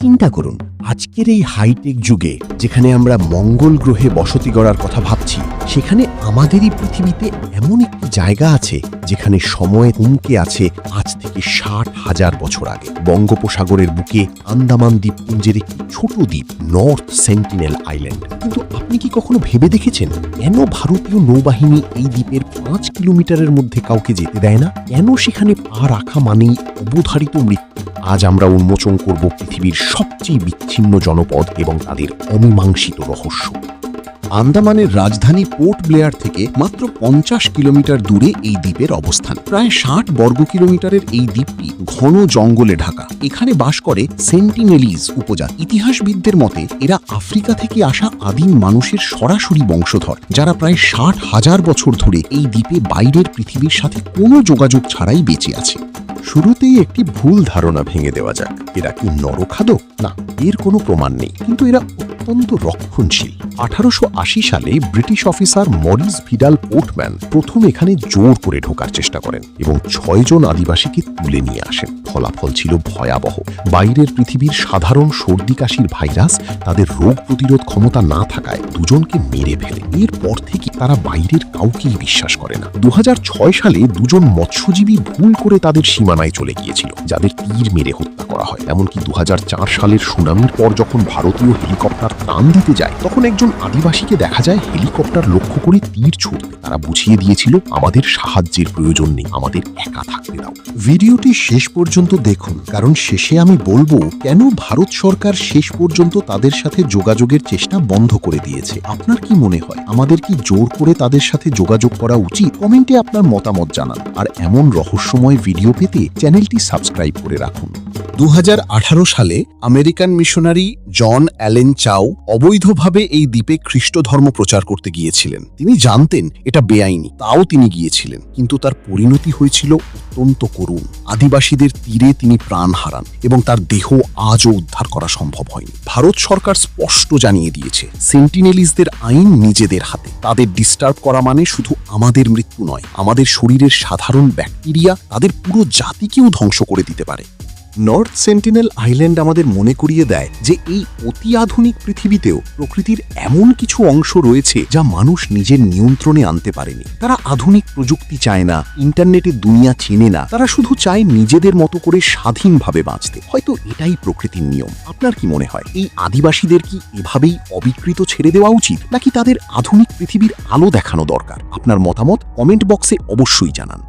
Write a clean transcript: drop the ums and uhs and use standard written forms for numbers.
চিন্তা করুন, আজকের এই হাইটেক যুগে যেখানে আমরা মঙ্গল গ্রহে বসতি গড়ার কথা ভাবছি, সেখানে আমাদেরই পৃথিবীতে এমন একটি জায়গা আছে যেখানে সময় থমকে আছে আজ থেকে ৬০,০০০ বছর আগে। বঙ্গোপসাগরের বুকে আন্দামান দ্বীপপুঞ্জের একটি ছোট দ্বীপ নর্থ সেন্টিনেল আইল্যান্ড। কিন্তু আপনি কি কখনো ভেবে দেখেছেন কেন ভারতীয় নৌবাহিনী এই দ্বীপের ৫ কিলোমিটারের মধ্যে কাউকে যেতে দেয় না? কেন সেখানে পা রাখা মানেই অবধারিত মৃত্যু? আজ আমরা উন্মোচন করব পৃথিবীর সবচেয়ে বিচ্ছিন্ন জনপদ এবং তাদের অমীমাংসিত রহস্য। আন্দামানের রাজধানী পোর্ট ব্লেয়ার থেকে মাত্র ৫০ কিলোমিটার দূরে এই দ্বীপের অবস্থান। প্রায় ৬০ বর্গ কিলোমিটারের এই দ্বীপটি ঘন জঙ্গলে ঢাকা। এখানে বাস করে সেন্টিনেলিজ উপজাতি। ইতিহাসবিদদের মতে এরা আফ্রিকা থেকে আসা আদিম মানুষের সরাসরি বংশধর, যারা প্রায় ৬০,০০০ বছর ধরে এই দ্বীপে বাইরের পৃথিবীর সাথে কোনো যোগাযোগ ছাড়াই বেঁচে আছে। শুরুতেই একটি ভুল ধারণা ভেঙে দেওয়া যাক। এরা কি নরখাদক? না, এর কোনো প্রমাণ নেই, কিন্তু এরা অত্যন্ত রক্ষণশীল। ১৮৮০ সালে British officer Maurice Vidal Portman প্রথম এখানে জোর করে ঢোকার চেষ্টা করেন এবং ৬ জন আদিবাসীকে তুলে নিয়ে আসেন। ফলাফল ছিল ভয়াবহ। বাইরের পৃথিবীর সাধারণ সর্দি কাশির ভাইরাস তাদের রোগ প্রতিরোধ ক্ষমতা না থাকায় দুজনকে মেরে ফেলে। এরপর থেকে তারা বাইরের কাউকেই বিশ্বাস করে না। ২০০৬ সালে দুজন মৎস্যজীবী ভুল করে তাদের সীমানায় চলে গিয়েছিল, যাদের তীর মেরে হত্যা করা হয়। এমনকি ২০০৪ সালের সুনামির পর যখন ভারতীয় হেলিকপ্টার ত্রাণ দিতে যায়, তখন একজন আদিবাসীকে দেখা যায় হেলিকপ্টার লক্ষ্য করে তীর ছুটতে। তারা বুঝিয়ে দিয়েছিল, আমাদের সাহায্যের প্রয়োজন নেই, আমাদের একা থাকতে দাও। ভিডিওটি শেষ পর্যন্ত দেখুন, কারণ শেষে আমি বলবো কেন ভারত সরকার শেষ পর্যন্ত তাদের সাথে যোগাযোগের চেষ্টা বন্ধ করে দিয়েছে। আপনার কি মনে হয়, আমাদের কি জোর করে তাদের সাথে যোগাযোগ করা উচিত? কমেন্টে আপনার মতামত জানান। আর এমন রহস্যময় ভিডিও পেতে চ্যানেলটি সাবস্ক্রাইব করে রাখুন। ২০১৮ সালে আমেরিকান মিশনারি জন অ্যালেন চাও অবৈধভাবে এই দ্বীপে খ্রিস্ট ধর্ম প্রচার করতে গিয়েছিলেন। তিনি জানতেন এটা বেআইনি, তাও তিনি গিয়েছিলেন। কিন্তু তার পরিণতি হয়েছিল অত্যন্ত করুণ। আদিবাসীদের তীরে তিনি প্রাণ হারান এবং তার দেহ আজও উদ্ধার করা সম্ভব হয়নি। ভারত সরকার স্পষ্ট জানিয়ে দিয়েছে, সেন্টিনেলিজদের আইন নিজেদের হাতে। তাদের ডিস্টার্ব করা মানে শুধু আমাদের মৃত্যু নয়, আমাদের শরীরের সাধারণ ব্যাকটেরিয়া তাদের পুরো জাতিকেও ধ্বংস করে দিতে পারে। নর্থ সেন্টিনেল আইল্যান্ড আমাদের মনে করিয়ে দেয় যে এই অতি আধুনিক পৃথিবীতেও প্রকৃতির এমন কিছু অংশ রয়েছে যা মানুষ নিজের নিয়ন্ত্রণে আনতে পারেনি। তারা আধুনিক প্রযুক্তি চায় না, ইন্টারনেটের দুনিয়া চেনে না, তারা শুধু চায় নিজেদের মতো করে স্বাধীনভাবে বাঁচতে। হয়তো এটাই প্রকৃতির নিয়ম। আপনার কি মনে হয়, এই আদিবাসীদের কি এভাবেই অবিকৃত ছেড়ে দেওয়া উচিত, নাকি তাদের আধুনিক পৃথিবীর আলো দেখানো দরকার? আপনার মতামত কমেন্ট বক্সে অবশ্যই জানান।